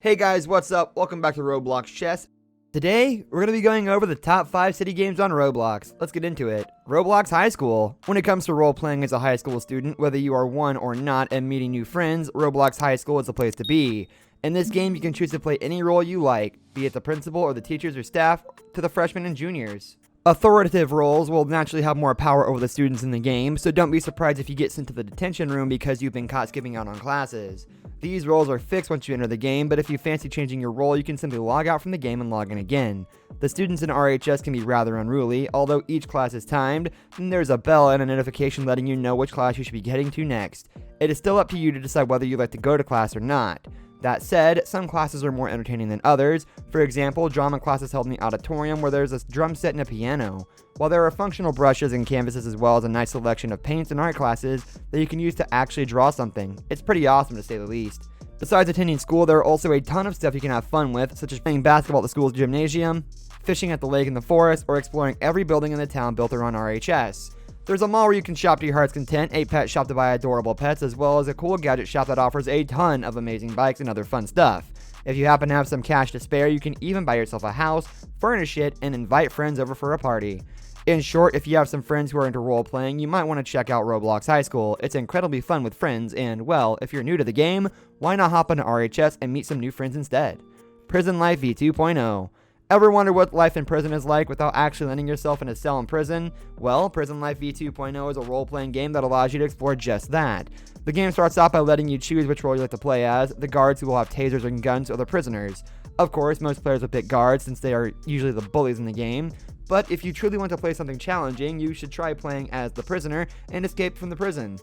Hey guys, what's up? Welcome back to Roblox Chess. Today, we're going to be going over the top 5 city games on Roblox. Let's get into it. Roblox High School. When it comes to role-playing as a high school student, whether you are one or not and meeting new friends, Roblox High School is the place to be. In this game, you can choose to play any role you like, be it the principal or the teachers or staff, to the freshmen and juniors. Authoritative roles will naturally have more power over the students in the game, so don't be surprised if you get sent to the detention room because you've been caught skipping out on classes. These roles are fixed once you enter the game, but if you fancy changing your role, you can simply log out from the game and log in again. The students in RHS can be rather unruly, although each class is timed, and there's a bell and a notification letting you know which class you should be heading to next. It is still up to you to decide whether you'd like to go to class or not. That said, some classes are more entertaining than others. For example, drama class is held in the auditorium where there's a drum set and a piano. While there are functional brushes and canvases as well as a nice selection of paints and art classes that you can use to actually draw something. It's pretty awesome to say the least. Besides attending school, there are also a ton of stuff you can have fun with, such as playing basketball at the school's gymnasium, fishing at the lake in the forest, or exploring every building in the town built around RHS. There's a mall where you can shop to your heart's content, a pet shop to buy adorable pets, as well as a cool gadget shop that offers a ton of amazing bikes and other fun stuff. If you happen to have some cash to spare, you can even buy yourself a house, furnish it, and invite friends over for a party. In short, if you have some friends who are into role-playing, you might want to check out Roblox High School. It's incredibly fun with friends, and, well, if you're new to the game, why not hop into RHS and meet some new friends instead? Prison Life V2.0. Ever wonder what life in prison is like without actually landing yourself in a cell in prison? Well, Prison Life V2.0 is a role-playing game that allows you to explore just that. The game starts off by letting you choose which role you like to play as, the guards who will have tasers and guns, or the prisoners. Of course, most players will pick guards since they are usually the bullies in the game, but if you truly want to play something challenging, you should try playing as the prisoner and escape from the prison.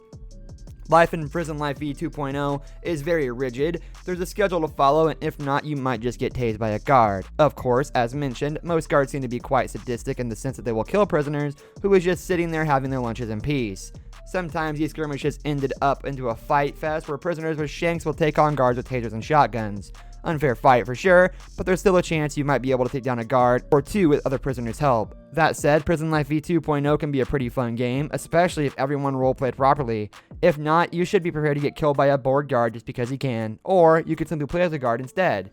Life in Prison Life V2.0 is very rigid. There's a schedule to follow, and if not, you might just get tased by a guard. Of course, as mentioned, most guards seem to be quite sadistic in the sense that they will kill prisoners who is just sitting there having their lunches in peace. Sometimes these skirmishes ended up into a fight fest where prisoners with shanks will take on guards with tasers and shotguns. Unfair fight for sure, but there's still a chance you might be able to take down a guard or two with other prisoners' help. That said, Prison Life V2.0 can be a pretty fun game, especially if everyone roleplayed properly. If not, you should be prepared to get killed by a bored guard just because he can, or you could simply play as a guard instead.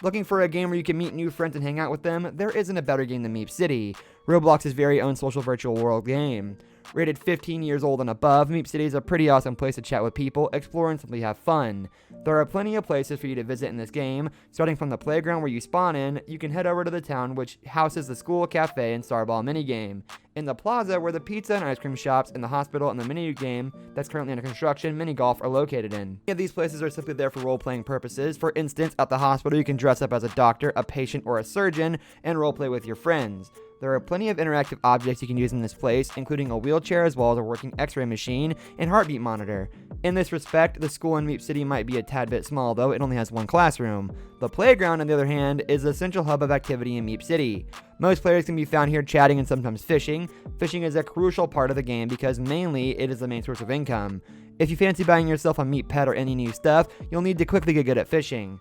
Looking for a game where you can meet new friends and hang out with them? There isn't a better game than Meeple City, Roblox's very own social virtual world game. Rated 15 years old and above, Meeple City is a pretty awesome place to chat with people, explore, and simply have fun. There are plenty of places for you to visit in this game. Starting from the playground where you spawn in, you can head over to the town which houses the school, cafe, and Starball minigame. In the plaza where the pizza and ice cream shops, and the hospital and the minigame that's currently under construction, mini golf, are located in. Many of these places are simply there for role-playing purposes. For instance, at the hospital you can dress up as a doctor, a patient, or a surgeon, and roleplay with your friends. There are plenty of interactive objects you can use in this place, including a wheelchair as well as a working x-ray machine and heartbeat monitor. In this respect, the school in Meeple City might be a tad bit small though, it only has one classroom. The playground, on the other hand, is the central hub of activity in Meeple City. Most players can be found here chatting and sometimes fishing. Fishing is a crucial part of the game because mainly it is the main source of income. If you fancy buying yourself a meat pet or any new stuff, you'll need to quickly get good at fishing.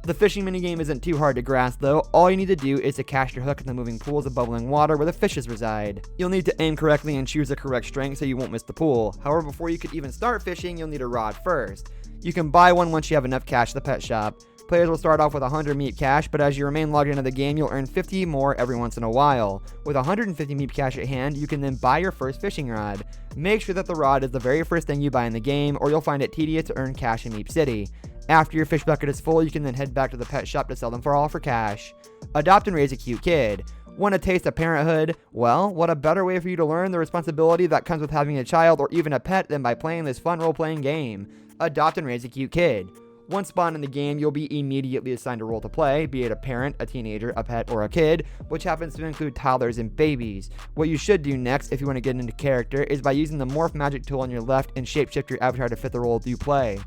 The fishing minigame isn't too hard to grasp though. All you need to do is to cast your hook in the moving pools of bubbling water where the fishes reside. You'll need to aim correctly and choose the correct strength so you won't miss the pool. However, before you could even start fishing, you'll need a rod first. You can buy one once you have enough cash at the pet shop. Players will start off with 100 meat cash, but as you remain logged into the game, you'll earn 50 more every once in a while. With 150 meat cash at hand, you can then buy your first fishing rod. Make sure that the rod is the very first thing you buy in the game, or you'll find it tedious to earn cash in Meeple City. After your fish bucket is full, you can then head back to the pet shop to sell them for cash. Adopt and raise a cute kid. Want a taste of parenthood? Well, what a better way for you to learn the responsibility that comes with having a child or even a pet than by playing this fun role-playing game. Adopt and raise a cute kid. Once spawned in the game, you'll be immediately assigned a role to play, be it a parent, a teenager, a pet, or a kid, which happens to include toddlers and babies. What you should do next, if you want to get into character, is by using the morph magic tool on your left and shapeshift your avatar to fit the role you play.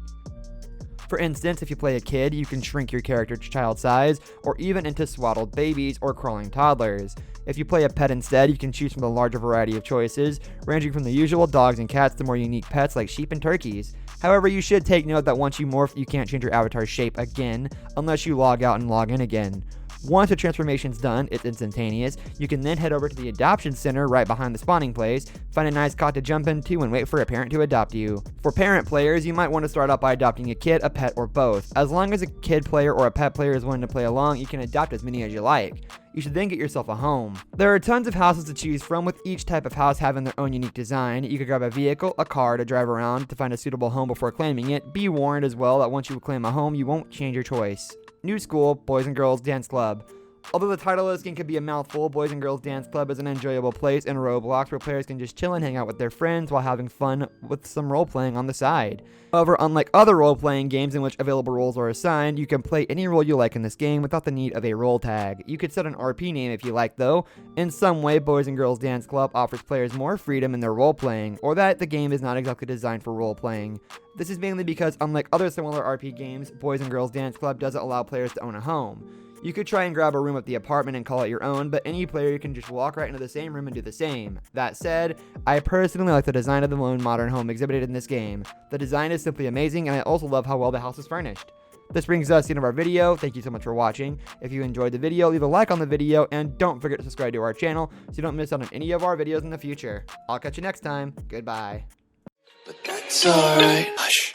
For instance, if you play a kid, you can shrink your character to child size, or even into swaddled babies or crawling toddlers. If you play a pet instead, you can choose from a larger variety of choices, ranging from the usual dogs and cats to more unique pets like sheep and turkeys. However, you should take note that once you morph, you can't change your avatar's shape again, unless you log out and log in again. Once the transformation's done, it's instantaneous. You can then head over to the adoption center right behind the spawning place, find a nice cot to jump into, and wait for a parent to adopt you. For parent players, you might want to start out by adopting a kid, a pet, or both. As long as a kid player or a pet player is willing to play along, you can adopt as many as you like. You should then get yourself a home. There are tons of houses to choose from, with each type of house having their own unique design. You could grab a vehicle, a car to drive around to find a suitable home before claiming it. Be warned as well that once you claim a home, you won't change your choice. New school, Boys and Girls Dance Club. Although the title of this game can be a mouthful, Boys and Girls Dance Club is an enjoyable place in Roblox where players can just chill and hang out with their friends while having fun with some role-playing on the side. However, unlike other role-playing games in which available roles are assigned, you can play any role you like in this game without the need of a role tag. You could set an RP name if you like though. In some way, Boys and Girls Dance Club offers players more freedom in their role-playing, or that the game is not exactly designed for role-playing. This is mainly because, unlike other similar RP games, Boys and Girls Dance Club doesn't allow players to own a home. You could try and grab a room at the apartment and call it your own, but any player can just walk right into the same room and do the same. That said, I personally like the design of the lone modern home exhibited in this game. The design is simply amazing, and I also love how well the house is furnished. This brings us to the end of our video. Thank you so much for watching. If you enjoyed the video, leave a like on the video, and don't forget to subscribe to our channel so you don't miss out on any of our videos in the future. I'll catch you next time. Goodbye. But that's alright. Hush.